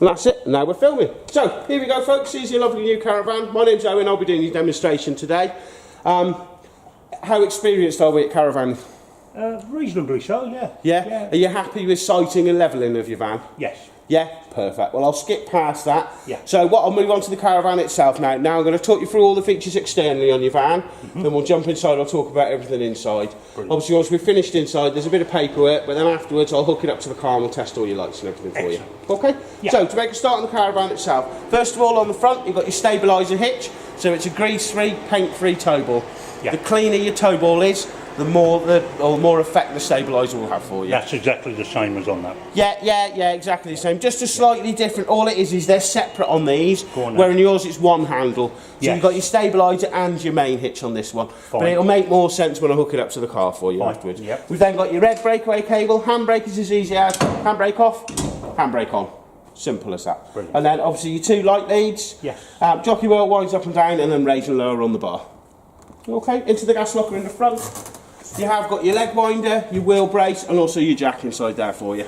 And that's it, now we're filming. So, here we go folks, here's your lovely new caravan. My name's Owen, I'll be doing your demonstration today. How experienced are we at caravanning? Reasonably so, yeah. Yeah? Are you happy with sighting and levelling of your van? Yes. Yeah? Perfect. Well, I'll skip past that. Yeah. So I'll move on to the caravan itself now. Now I'm going to talk you through all the features externally on your van, then we'll jump inside, I'll talk about everything inside. Brilliant. Obviously, once we've finished inside, there's a bit of paperwork, but then afterwards I'll hook it up to the car and we'll test all your lights and everything for you. Okay? Yeah. So, to make a start on the caravan itself, first of all, on the front, you've got your stabiliser hitch, so it's a grease-free, paint-free tow ball. Yeah. The cleaner your tow ball is, the more effect the stabiliser will have for you. That's exactly the same as on that. Yeah, exactly the same. Just a slightly different. All it is they're separate on these, where in yours it's one handle. So Yes. you've got your stabiliser and your main hitch on this one. Fine. But it'll make more sense when I hook it up to the car for you Fine. afterwards. Yep. We've then got your red breakaway cable. Handbrake is as easy as handbrake off, handbrake on. Simple as that. Brilliant. And then obviously your two light leads. Yes. Jockey wheel winds up and down, and then raise and lower on the bar. Okay, into the gas locker in the front. You have got your leg winder, your wheel brace, and also your jack inside there for you.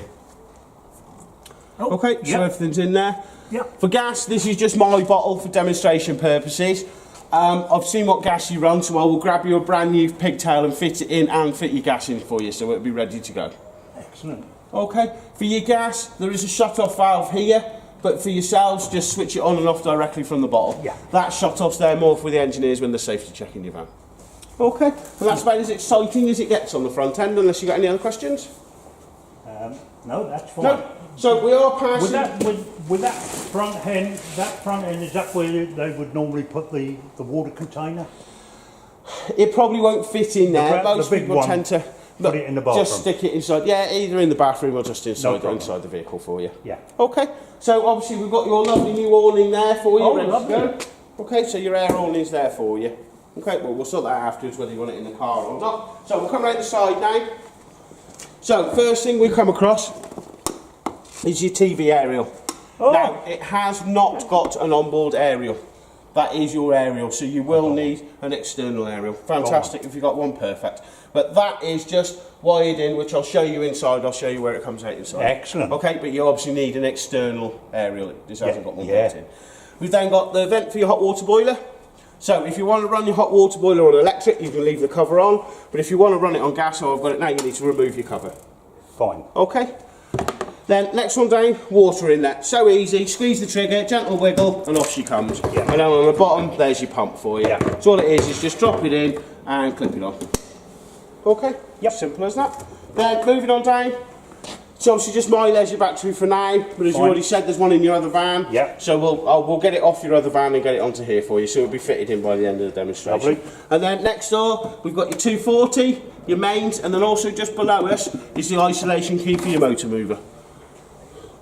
Oh, Okay, so yep. everything's in there. Yep. For gas, this is just my bottle for demonstration purposes. I've seen what gas you run, so I will grab you a brand new pigtail and fit it in and fit your gas in for you, so it'll be ready to go. Excellent. Okay, for your gas, there is a shut-off valve here, but for yourselves, just switch it on and off directly from the bottle. Yeah. That shut-off's there more for the engineers when they're safety checking your van. Okay, and that's about as exciting as it gets on the front end, unless you've got any other questions? No, that's fine. No. So we are passing... With that front end, is that where they would normally put the water container? It probably won't fit in there. The Most big people one, tend to put it in the bathroom. just stick it inside. Yeah, either in the bathroom or just No inside problem. inside the vehicle for you. Yeah. Okay. So obviously we've got your lovely new awning there for you. Oh, ready to lovely. go. Okay, so your air awning's there for you. Okay, well we'll sort that out afterwards whether you want it in the car or not. So we'll come around the side now. So first thing we come across is your TV aerial. Oh. Now it has not got an onboard aerial. That is your aerial, so you will need an external aerial. Fantastic if you've got one, perfect. But that is just wired in, which I'll show you inside, I'll show you where it comes out inside. Excellent. Okay, but you obviously need an external aerial, this hasn't got one yeah. built in. We've then got the vent for your hot water boiler. So if you want to run your hot water boiler on electric, you can leave the cover on, but if you want to run it on gas, or I've got it now, you need to remove your cover. Fine. Okay. Then next one down, water inlet. So easy, squeeze the trigger, gentle wiggle, and off she comes. Yeah. And then on the bottom, there's your pump for you. Yeah. So all it is just drop it in and clip it on. Okay? Yep. Simple as that. Then moving on down, it's obviously just my leisure battery for now, but as you Fine. already said, there's one in your other van. Yeah. So we'll get it off your other van and get it onto here for you, so it'll be fitted in by the end of the demonstration. Lovely. And then next door, we've got your 240, your mains, and then also just below us is the isolation key for your motor mover.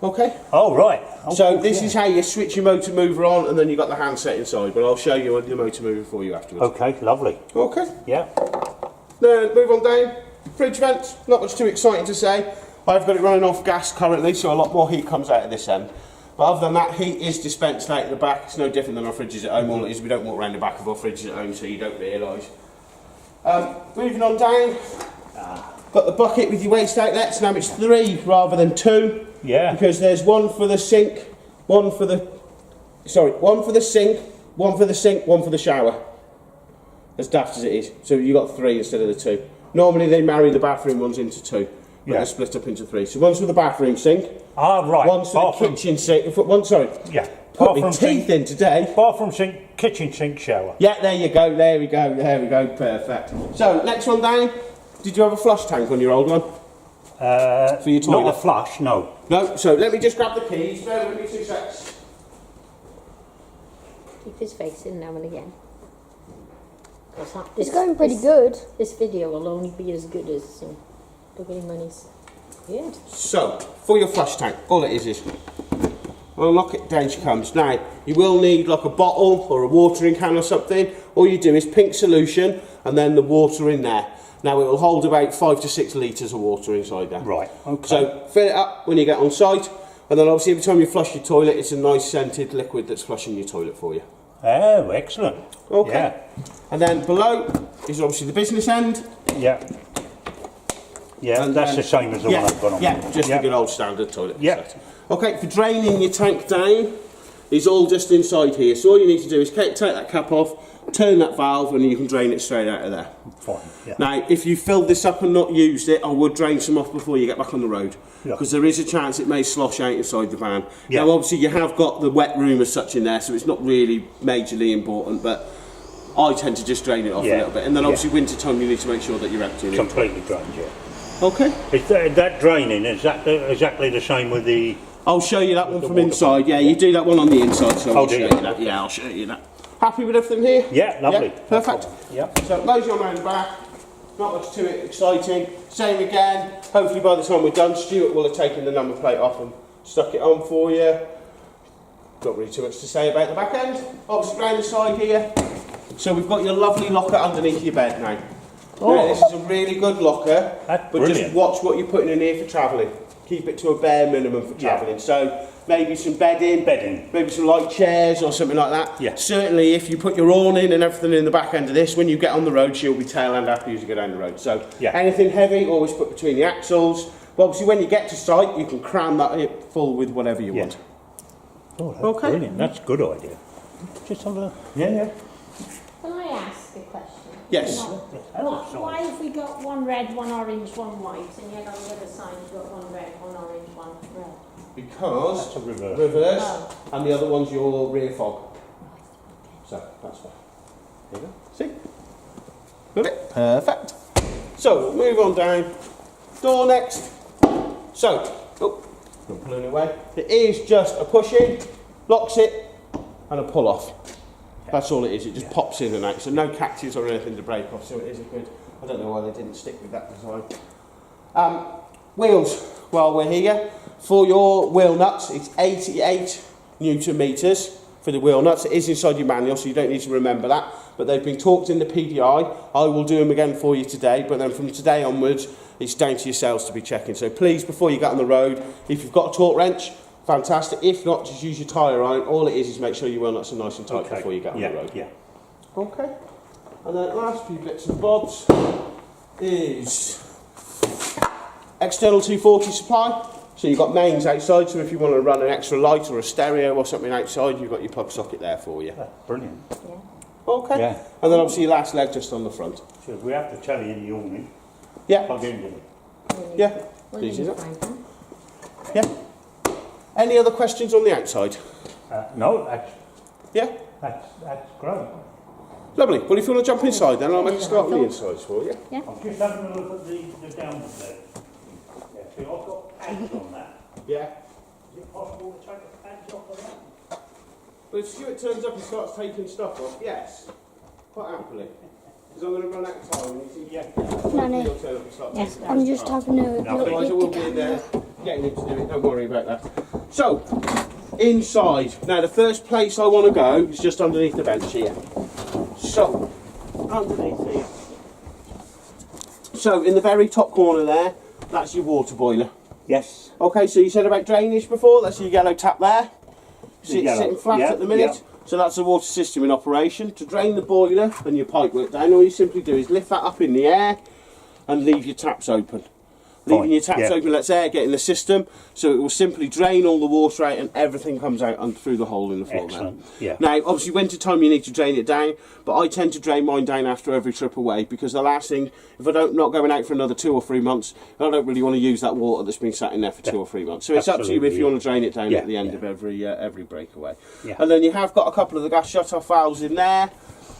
Okay? Oh, right. Oh, So this is how you switch your motor mover on, and then you've got the handset inside, but I'll show you the motor mover for you afterwards. Okay, lovely. Okay. Yeah. Then move on down. Fridge vents, not much too exciting to say. I've got it running off gas currently, so a lot more heat comes out of this end. But other than that, heat is dispensed out the back. It's no different than our fridges at home. All it is, we don't walk around the back of our fridges at home, so you don't realise. Moving on down, got the bucket with your waste outlets. Now it's 3 rather than 2. Yeah. Because there's one for the sink, one for the sink, one for the sink, one for the shower. As daft as it is. So you got 3 instead of the 2. Normally they marry the bathroom ones into 2, but Yeah. they're split up into 3. So one's for the bathroom sink, Ah, right. one's for the kitchen sink. Yeah. Put my Bathroom teeth sink, in today. bathroom sink, kitchen sink, shower. Yeah, there you go. There we go. There we go. Perfect. So next one down. Did you have a flush tank on your old one? For your toilet? Not a flush, no. No. So let me just grab the keys. Bear with me 2 seconds. Keep his face in now and again. It's going pretty good. This video will only be as good as Double Money's. Good. So, for your flush tank, all it is unlock it, down she comes. Now, you will need like a bottle or a watering can or something. All you do is pink solution and then the water in there. Now, it will hold about 5 to 6 litres of water inside there. Right, okay. So, fill it up when you get on site, and then obviously every time you flush your toilet, it's a nice scented liquid that's flushing your toilet for you. Oh, excellent. Okay. Yeah. And then below is obviously the business end. Yeah. Yeah, And that's then- the same as the one I've got on. Yeah, just a good old standard toilet Yeah. set. Okay, for draining your tank down, is all just inside here. So all you need to do is take that cap off, turn that valve, and you can drain it straight out of there. Fine, yeah. Now, if you filled this up and not used it, I would drain some off before you get back on the road, Yeah. because there is a chance it may slosh out inside the van. Yeah. Now, obviously, you have got the wet room as such in there, so it's not really majorly important, but I tend to just drain it off a Yeah. little bit. And then, Yeah. obviously, winter time, you need to make sure that you're emptying it. Completely drained, yeah. Okay. Is that draining, is that exactly the same with the... I'll show you that one The from water inside. pump. Yeah, you do that one on the inside, so I'll do show you? you that. Yeah, I'll show you that. Happy with everything here? Yeah, lovely. Yeah, perfect. Yeah. So mosey on round the back. Not much too exciting. Same again. Hopefully by the time we're done, Stuart will have taken the number plate off and stuck it on for you. Not really too much to say about the back end. Obviously round the side here. So we've got your lovely locker underneath your bed now. Oh. Now, this is a really good locker, That's but just brilliant. watch what you're putting in here for travelling. Keep it to a bare minimum for Yeah. travelling. So maybe some bedding, maybe some light chairs or something like that. Yeah. Certainly if you put your awning and everything in the back end of this, when you get on the road, she'll be tail end happy as you go down the road. So Yeah. anything heavy, always put between the axles. But obviously when you get to site, you can cram that full with whatever you Yeah. want. Oh, that's Okay. brilliant. That's a good idea. Just have a... Yeah. Can I ask a question? Yes. Why have we got one red, one orange, one white, and yet on the other side we've got one red, one orange, one red? Because That's a reverse. reverse, Oh. and the other one's your rear fog. So that's why. There you go. See? Got it? Perfect. So we'll move on down. Door next. So, oh, not pulling away. It is just a push in, locks it, and a pull off. That's all it is. It just pops in and out. So no catches or anything to break off. So it is a good. I don't know why they didn't stick with that design. Wheels. While we're here, for your wheel nuts, it's 88 Newton meters for the wheel nuts. It is inside your manual, so you don't need to remember that. But they've been talked in the PDI. I will do them again for you today. But then from today onwards, it's down to yourselves to be checking. So please, before you get on the road, if you've got a torque wrench, fantastic. If not, just use your tyre iron. All it is make sure your wheel nuts are nice and tight before you get on the road. Yeah. Okay. And then last few bits and bobs is external 240 supply. So you've got mains outside, so if you want to run an extra light or a stereo or something outside, you've got your plug socket there for you. That's brilliant. Okay. Yeah. And then obviously your last leg just on the front. So we have to tell you in the awning, Yeah. plug into it. Yeah. Well, Easy you enough. find them. Yeah. Any other questions on the outside? No, Yeah. that's great. Lovely. Well, if you want to jump inside, then I'll make a start on the insides for you. I'm just having a look at the downward leg. Yeah, see, I've got pads on that. Yeah. Is it possible to take the pads off of that? Well, if Stuart turns up and starts taking stuff off, yes, quite happily. Because I'm going to run out of time. And you see, Nanny, he'll turn up and start taking I'm stuff just off. having a No, look Otherwise, I at will the be in camera. there getting him to do it. Don't worry about that. So, inside. Now, the first place I want to go is just underneath the bench here. So, underneath here. So, in the very top corner there, that's your water boiler. Yes. Okay, so you said about drainage before. That's your yellow tap there. See it yellow, sitting flat yeah, at the minute. yeah. So that's the water system in operation. To drain the boiler and your pipe work down, all you simply do is lift that up in the air and leave your taps open. Leaving Fine, your taps yeah. open lets air get in the system, so it will simply drain all the water out and everything comes out through the hole in the floor. Excellent, There. yeah. Now, obviously, winter time you need to drain it down, but I tend to drain mine down after every trip away because the last thing, if I don't not going out for another 2 or 3 months, I don't really want to use that water that's been sat in there for 2 or 3 months. So it's up to you if Absolutely, you want to drain it down yeah, at the end yeah. of every breakaway. Yeah. And then you have got a couple of the gas shut-off valves in there.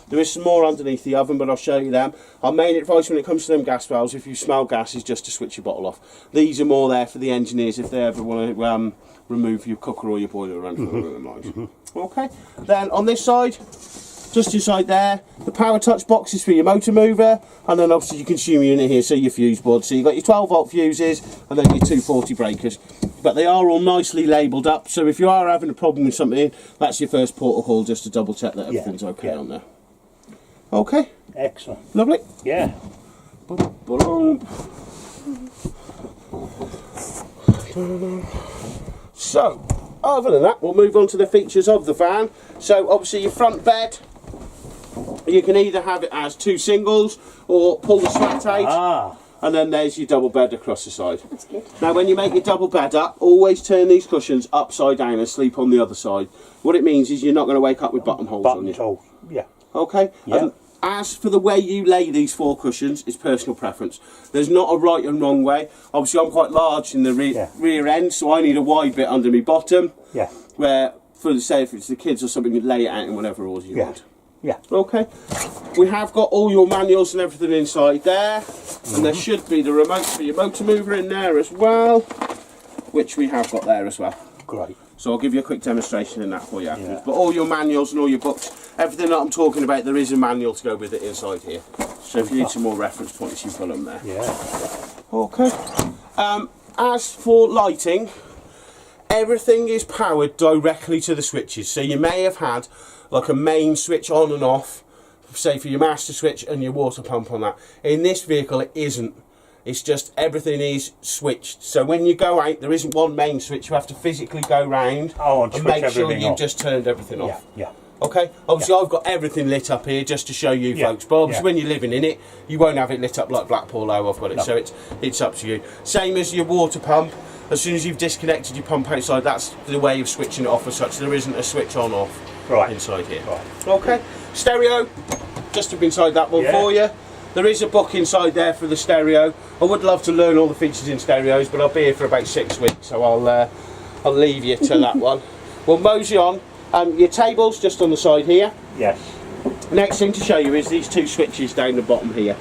There is some more underneath the oven, but I'll show you them. Our main advice when it comes to them gas valves, if you smell gas, is just to switch your bottle off. These are more there for the engineers if they ever want to remove your cooker or your boiler around for the lines. Okay. Then on this side, just inside there, the power touch box is for your motor mover, and then obviously your consumer unit here, so your fuse board. So you've got your 12-volt fuses and then your 240 breakers. But they are all nicely labelled up, so if you are having a problem with something, that's your first port of call, just to double check that everything's okay yeah. on there. Okay, Excellent. lovely. Yeah. So, other than that, we'll move on to the features of the van. So, obviously, your front bed, you can either have it as 2 singles or pull the slat out. and then there's your double bed across the side. That's good. Now when you make your double bed up, always turn these cushions upside down and sleep on the other side. What it means is you're not going to wake up with bottom holes on Button you. holes. Yeah. Okay? Yeah. As for the way you lay these 4 cushions, it's personal preference. There's not a right and wrong way. Obviously I'm quite large in the rear end, so I need a wide bit under my bottom. Yeah. Where, for the say if it's the kids or something, you lay it out in whatever order you Yeah. want. Yeah. Okay. We have got all your manuals and everything inside there. And there should be the remote for your motor mover in there as well, which we have got there as well. Great. So I'll give you a quick demonstration in that for you afterwards. Yeah. But all your manuals and all your books, everything that I'm talking about, there is a manual to go with it inside here. So if you need some more reference points, you've got them there. Yeah. Okay. As for lighting, everything is powered directly to the switches. So you may have had like a main switch on and off, say for your master switch and your water pump on that. In this vehicle it isn't. It's just everything is switched. So when you go out, there isn't one main switch. You have to physically go round and and switch make sure everything you've off. just turned everything off. Yeah. Okay, obviously I've got everything lit up here just to show you Yeah, folks, but obviously yeah. when you're living in it, you won't have it lit up like Blackpool how I've got it, No. so it's up to you. Same as your water pump, as soon as you've disconnected your pump outside, that's the way of switching it off as such. There isn't a switch on off Right. inside here. Right. Okay, stereo, just up inside that one Yeah. for you. There is a book inside there for the stereo. I would love to learn all the features in stereos, but I'll be here for about 6 weeks, so I'll leave you to that one. We'll mosey on. Your table's just on the side here. Yes. Next thing to show you is these 2 switches down the bottom here.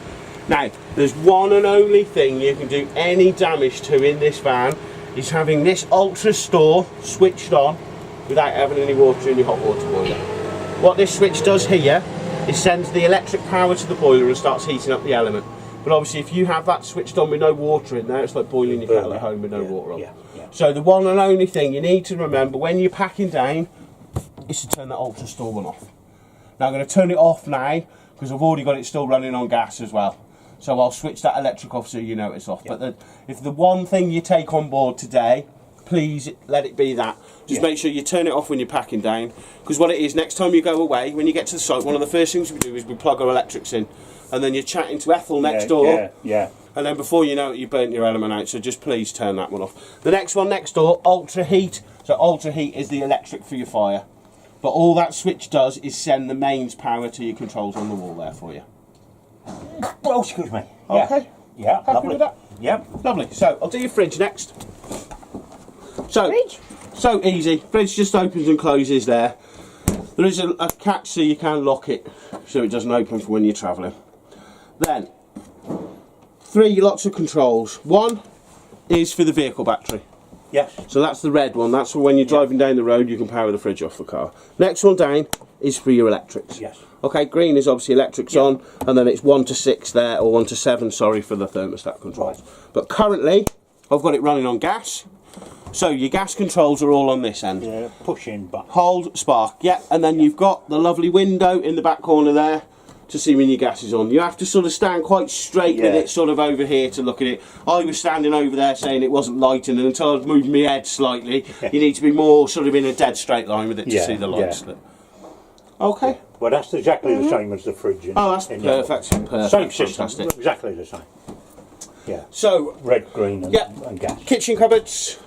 Now, there's one and only thing you can do any damage to in this van is having this Ultra Store switched on without having any water in your hot water boiler. What this switch does here is sends the electric power to the boiler and starts heating up the element. But obviously if you have that switched on with no water in there, it's like boiling your kettle at home with no water on. Yeah. Yeah. So the one and only thing you need to remember when you're packing down is to turn that Ultra Store one off. Now I'm going to turn it off now because I've already got it still running on gas as well. So I'll switch that electric off so you know it's off. Yeah. But if the one thing you take on board today, please let it be that. Just make sure you turn it off when you're packing down, because what it is, next time you go away, when you get to the site, one of the first things we do is we plug our electrics in, and then you're chatting to Ethel next door, Yeah. and then before you know it, you burnt your element out. So just please turn that one off. The next one next door, Ultra Heat. So Ultra Heat is the electric for your fire, but all that switch does is send the mains power to your controls on the wall there for you. Oh, excuse me. Yeah. Okay. Yeah. Happy Lovely. with that? Yep. Lovely. So I'll do your fridge next. So Fridge? so easy. Fridge just opens and closes there. There is a catch so you can lock it so it doesn't open for when you're travelling. Then 3 lots of controls. One is for the vehicle battery. Yes. So that's the red one. That's for when you're driving down the road, you can power the fridge off the car. Next one down is for your electrics. Yes. Okay, green is obviously electrics on, and then it's 1 to 6 there, or 1 to 7, sorry, for the thermostat controls. Right. But currently, I've got it running on gas. So your gas controls are all on this end. Yeah. Push-in button. Hold, spark, yeah, and then you've got the lovely window in the back corner there to see when your gas is on. You have to sort of stand quite straight with Yeah. it sort of over here to look at it. I was standing over there saying it wasn't lighting, and until I'd moved my head slightly, you need to be more sort of in a dead straight line with it to Yeah, see the lights. yeah. Okay. Well, that's exactly the same as the fridge. Oh, that's in the other perfect, one. perfect, Same system. fantastic. Exactly the same. Yeah. So, Red, green, and, yeah, and gas. kitchen cupboards,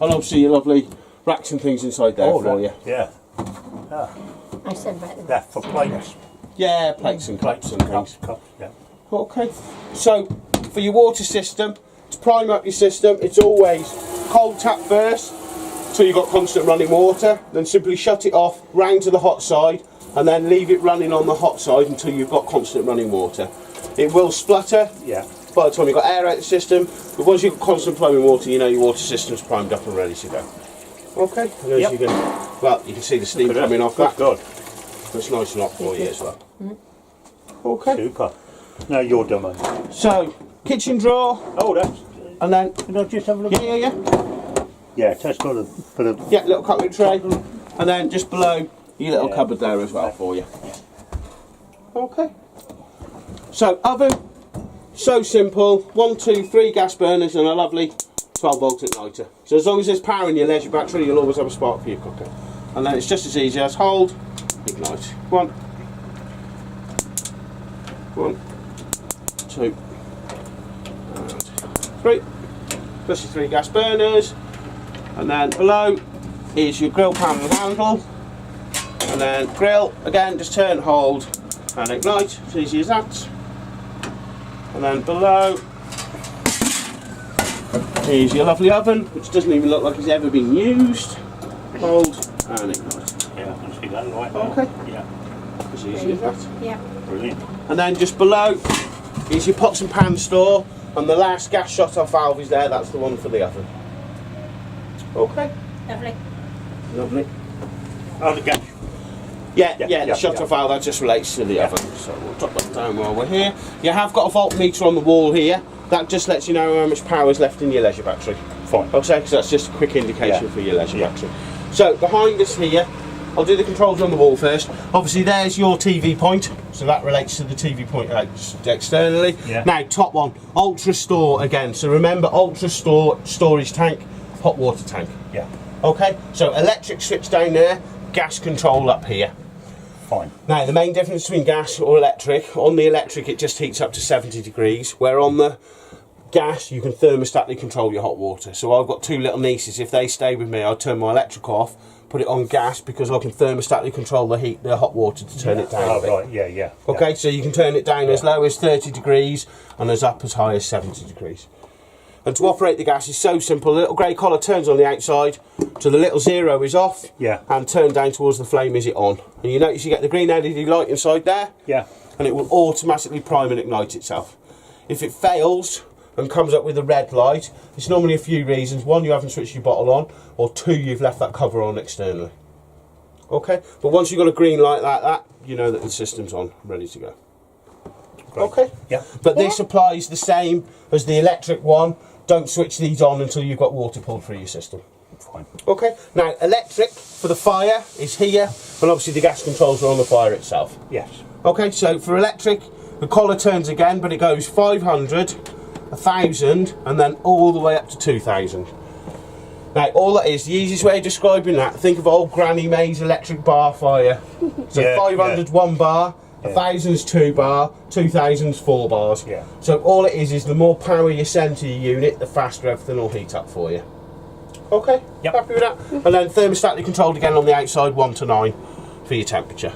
and obviously your lovely racks and things inside there for you. Yeah. I said about them. That for plates. Yeah, plates and cups and things. Cups. Yeah. Okay, so for your water system, to prime up your system, it's always cold tap first, so you've got constant running water, then simply shut it off, round to the hot side, and then leave it running on the hot side until you've got constant running water. It will splutter Yeah. by the time you've got air out the system, but once you've got constant flowing water, you know your water system's primed up and ready to go. Okay, and as Yep. you can, well, you can see the steam Look at coming off that. Good. It's nice and hot for you as well. Okay, Super. Now you're done, mate. so kitchen drawer, Oh, that's. and then Can I just have a look? yeah. Yeah, it has got a bit of. Yeah, little cutlery tray, and then just below your little Yeah. cupboard there as well for you. Okay. So oven, so simple. 1, 2, 3 gas burners and a lovely 12-volt igniter. So as long as there's power in your leisure battery, you'll always have a spark for your cooker. And then it's just as easy as hold, ignite. 1, 1, 2, Great. Plus your 3 gas burners. And then below is your grill pan and handle. And then grill, again, just turn, hold and ignite. It's easy as that. And then below is your lovely oven, which doesn't even look like it's ever been used. Hold and ignite. Yeah, I can see that right now. Okay. Yeah, As easy as that. Yeah. brilliant. And then just below is your pots and pan store, and the last gas shut-off valve is there. That's the one for the oven. Okay. Lovely. Lovely. Oh, the gas. Yeah, Yeah, the shut-off valve, that just relates to the Yeah. oven. So we'll drop that down while we're here. You have got a voltmeter on the wall here. That just lets you know how much power is left in your leisure battery. Fine. Okay, because that's just a quick indication Yeah. for your leisure Yeah. battery. So behind us here, I'll do the controls on the wall first. Obviously there's your TV point, so that relates to the TV point externally. Yeah. Now top one, Ultra Store again. So remember Ultra Store, storage tank, hot water tank. Yeah, Okay, so electric switch down there, gas control up here. fine. Now the main difference between gas or electric, on the electric it just heats up to 70 degrees, where on the gas you can thermostatically control your hot water. So I've got 2 little nieces, if they stay with me I'll turn my electric off, put it on gas, because I can thermostatically control the hot water to turn it down a Oh, bit. right, yeah. Okay, so you can turn it down as low as 30 degrees and as up as high as 70 degrees. And to operate the gas is so simple. The little grey collar turns on the outside, so the little 0 is off, Yeah. and turn down towards the flame is it on. And you notice you get the green LED light inside there, Yeah, and it will automatically prime and ignite itself. If it fails and comes up with a red light, it's normally a few reasons. 1, you haven't switched your bottle on, or 2, you've left that cover on externally. Okay, but once you've got a green light like that, you know that the system's on, ready to go. great. Okay. Yeah, But this applies the same as the electric one. Don't switch these on until you've got water pulled through your system. fine. Okay. Now, electric for the fire is here, and obviously the gas controls are on the fire itself. Yes. Okay, so for electric, the collar turns again, but it goes 500, 1,000, and then all the way up to 2,000. Now, all that is, the easiest way of describing that, think of old Granny May's electric bar fire. So Yeah, 500's 1 bar, Yeah. 1,000's 2 bar, 2,000's 4 bars. Yeah. So all it is the more power you send to your unit, the faster everything will heat up for you. Okay, Yep. happy with that? And then thermostatically controlled again on the outside, 1 to 9 for your temperature.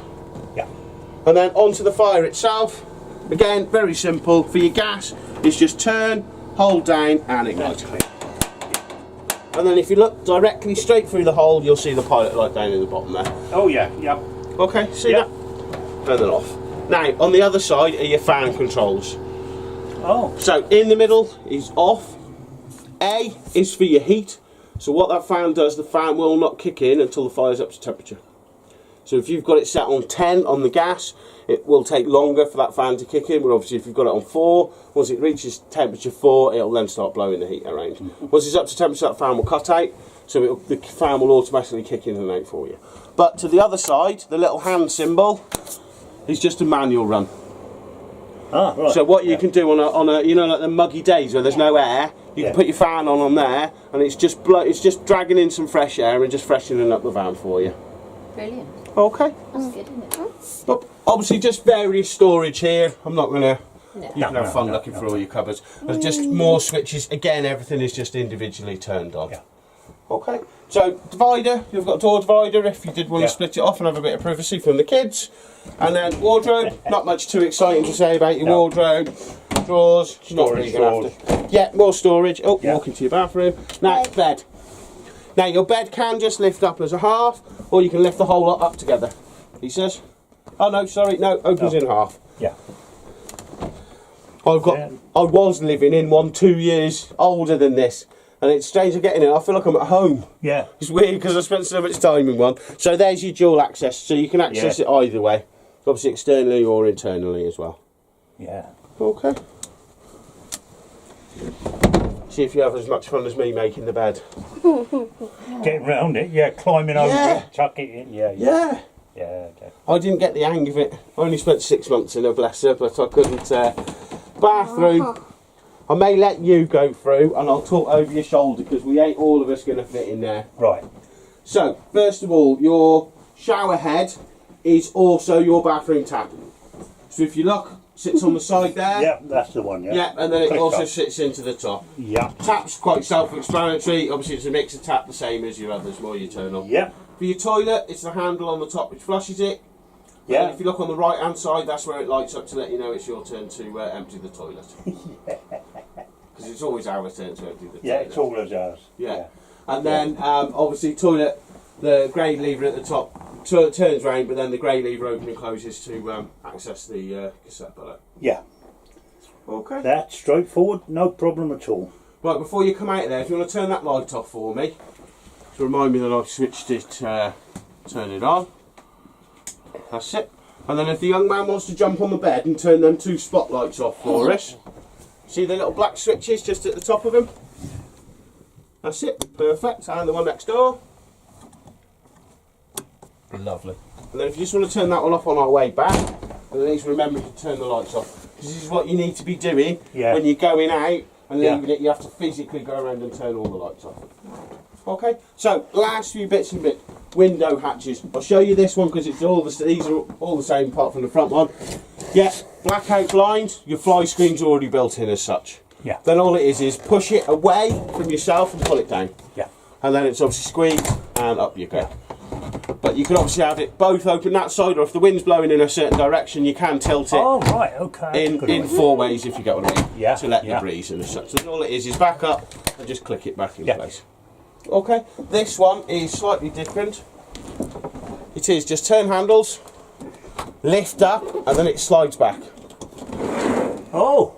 Yeah. And then onto the fire itself, again, very simple. For your gas, it's just turn, hold down and ignite. And then if you look directly straight through the hole, you'll see the pilot light down in the bottom there. Oh, yeah. Okay, see Yeah. that? Turn it off. Now, on the other side are your fan controls. Oh, So in the middle is off. A is for your heat. So what that fan does, the fan will not kick in until the fire's up to temperature. So if you've got it set on 10 on the gas, it will take longer for that fan to kick in. But obviously if you've got it on 4, once it reaches temperature 4, it'll then start blowing the heat around. Once it's up to temperature, that fan will cut out. So the fan will automatically kick in and out for you. But to the other side, the little hand symbol is just a manual run. right. So what you can do on a you know, like the muggy days where there's no air, you Yeah. can put your fan on there, and it's just dragging in some fresh air and just freshening up the van for you. Brilliant. Okay. That's good, isn't it? But obviously just various storage here. I'm not gonna. No. You can have fun looking through all your cupboards. There's just more switches. Again, everything is just individually turned on. Yeah. Okay. So divider, you've got a door divider if you did want Yeah. to split it off and have a bit of privacy from the kids. And then wardrobe, not much too exciting to say about your No. wardrobe. Drawers, not really going to have to. Yeah, more storage. Oh, Yeah. walk into your bathroom. Now, bed. Now your bed can just lift up as a half, or you can lift the whole lot up together. He says. Oh no, sorry, no, opens in half. Yeah. I was living in one 2 years older than this, and it's strange to getting in. I feel like I'm at home. Yeah. It's weird because I spent so much time in one. So there's your dual access, so you can access Yeah. it either way, obviously externally or internally as well. Yeah. Okay. See if you have as much fun as me making the bed. Getting round it, yeah, climbing over Yeah. it, chuck it in, yeah. Yeah. Yeah, okay. I didn't get the hang of it. I only spent 6 months in her, bless her, but I couldn't. Bathroom. I may let you go through and I'll talk over your shoulder because we ain't all of us going to fit in there. Right. So, first of all, your shower head is also your bathroom tap. So if you look sits on the side there. Yeah, that's the one, yeah. Yeah, and then it Click also up. sits into the top. Yeah. Tap's quite self-explanatory. Obviously, it's a mixer tap, the same as your others, more urinal. Yeah. For your toilet, it's the handle on the top which flushes it. Yeah. And if you look on the right-hand side, that's where it lights up to let you know it's your turn to empty the toilet. Because it's always our turn to empty the toilet. Yeah, it's all of ours. Yeah. And then, obviously, toilet, the grey lever at the top turns round, but then the grey lever opens and closes to access the cassette below. Yeah. Okay. That's straightforward, no problem at all. Right, before you come out of there, if you want to turn that light off for me, to remind me that I've switched it, turn it on. That's it. And then if the young man wants to jump on the bed and turn them 2 spotlights off for us, see the little black switches just at the top of him? That's it, perfect. And the one next door. Lovely. And then if you just want to turn that one off on our way back, at least remember to turn the lights off. Because this is what you need to be doing when you're going out and leaving it. You have to physically go around and turn all the lights off. Okay, so last few bits and bits. Window hatches. I'll show you this one because it's all these are all the same apart from the front one. Yeah, blackout blinds. Your fly screen's already built in as such. Yeah. Then all it is push it away from yourself and pull it down. Yeah. And then it's obviously squeeze and up you go. But you can obviously have it both open that side, or if the wind's blowing in a certain direction, you can tilt it Oh, right, okay. in 4 ways if you get what I mean. Yeah, To let yeah. the breeze in as such. So all it is back up and just click it back in Yeah. place. Okay, this one is slightly different. It is just turn handles, lift up, and then it slides back. Oh,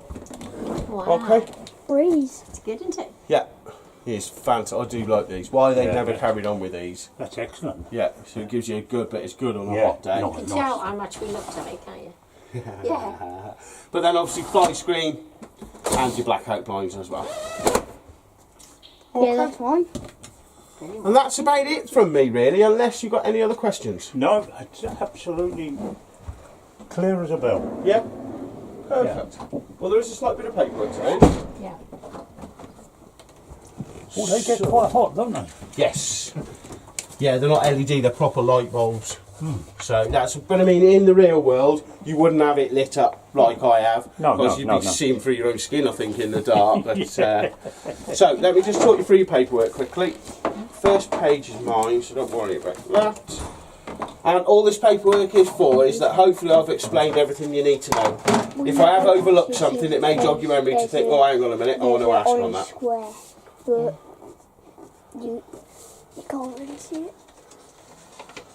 Wow. Okay. Breeze. It's good, isn't it? Yeah. It's fantastic. I do like these. Why they've Yeah. never carried on with these. that's excellent. Yeah, so it gives you a good, but it's good on a Yeah, hot day. no. You can tell how much we looked at it, can't you? Yeah. But then obviously fly screen and your blackout blinds as well. Yeah, that's fine. And that's about it from me really, unless you've got any other questions. No, it's absolutely clear as a bell. Yeah? Perfect. Well, there is a slight bit of paperwork today. Yeah. Oh, they get quite hot, don't they? Yes. Yeah, they're not LED, they're proper light bulbs. So that's, but I mean, in the real world, you wouldn't have it lit up like I have. No, because no, you'd no, be no. seeing through your own skin, I think, in the dark. But so let me just talk you through your paperwork quickly. First page is mine, so don't worry about that. And all this paperwork is for is that hopefully I've explained everything you need to know. If I have overlooked something, it may jog your memory to think, oh, hang on a minute, I want to ask on that. Square, but you can't really see it.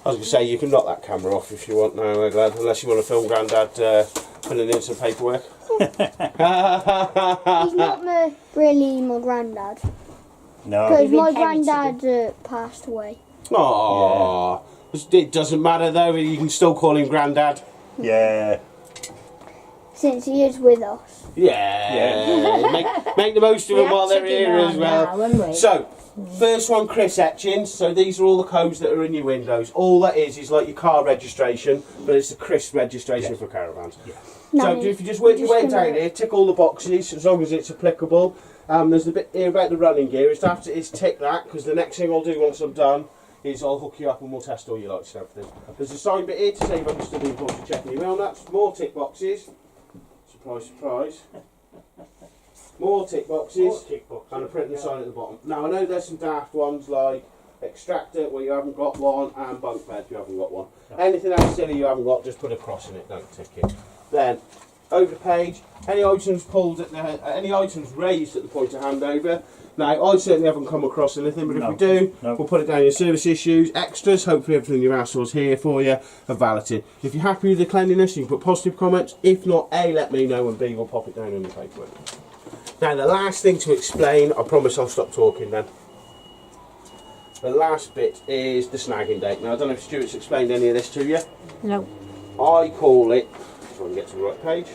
I was going to say, you can knock that camera off if you want now, I'm glad, unless you want to film Grandad filling in some paperwork. He's not really my granddad. No. Because You've my inherited granddad passed away. Aww. It doesn't matter though, you can still call him Grandad. Yeah. Since he is with us. Yeah. make the most of We them while have they're to do here that as well. now, won't we? So, first one, Chris Etchings. So these are all the codes that are in your windows. All that is like your car registration, but it's the Chris registration for caravans. No, So if you just work your way just gonna- down here, tick all the boxes as long as it's applicable. There's the bit here about the running gear. It's tick that, because the next thing I'll do once I'm done is I'll hook you up and we'll test all your lights and everything. There's a sign bit here to say you've understood the importance of checking your mail nuts. More tick boxes. Surprise, surprise. More tick boxes. And a print and sign at the bottom. Now I know there's some daft ones like extractor where you haven't got one, and bunk bed you haven't got one. Anything else silly you haven't got, just put a cross in it, don't tick it. Then over the page, any items pulled at any items raised at the point of handover. Now I certainly haven't come across anything, but if we do, we'll put it down in service issues, extras. Hopefully everything your asshole's here for you, are valeted. If you're happy with the cleanliness, you can put positive comments. If not, A, let me know, and B, we'll pop it down in the paperwork. Now the last thing to explain, I promise I'll stop talking then. The last bit is the snagging date. Now I don't know if Stuart's explained any of this to you. No. I call it, if I can get to the right page,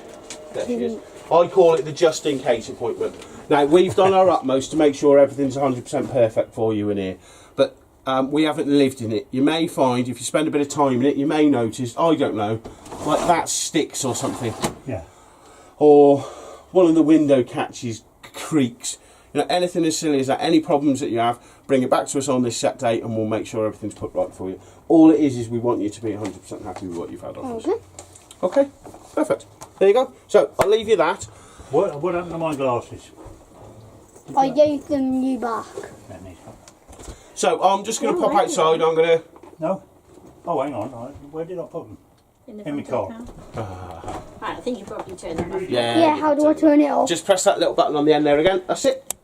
there she is. I call it the just in case appointment. Now we've done our utmost to make sure everything's 100% perfect for you in here, but we haven't lived in it. You may find if you spend a bit of time in it, you may notice, I don't know, like that sticks or something. Yeah. Or one of the window catches creaks. You know, anything as silly as that, any problems that you have, bring it back to us on this set date and we'll make sure everything's put right for you. All it is we want you to be 100% happy with what you've had on us. Okay. Okay, perfect. There you go. So I'll leave you that. What happened to my glasses? I gave them you back. Then he's got- So I'm just going to Oh, pop right. outside. I'm going to. No? Oh, hang on. Where did I put them? In the In my front car. account. Right, I think you probably turned that off. Yeah, how do I turn it off? Just press that little button on the end there again. That's it.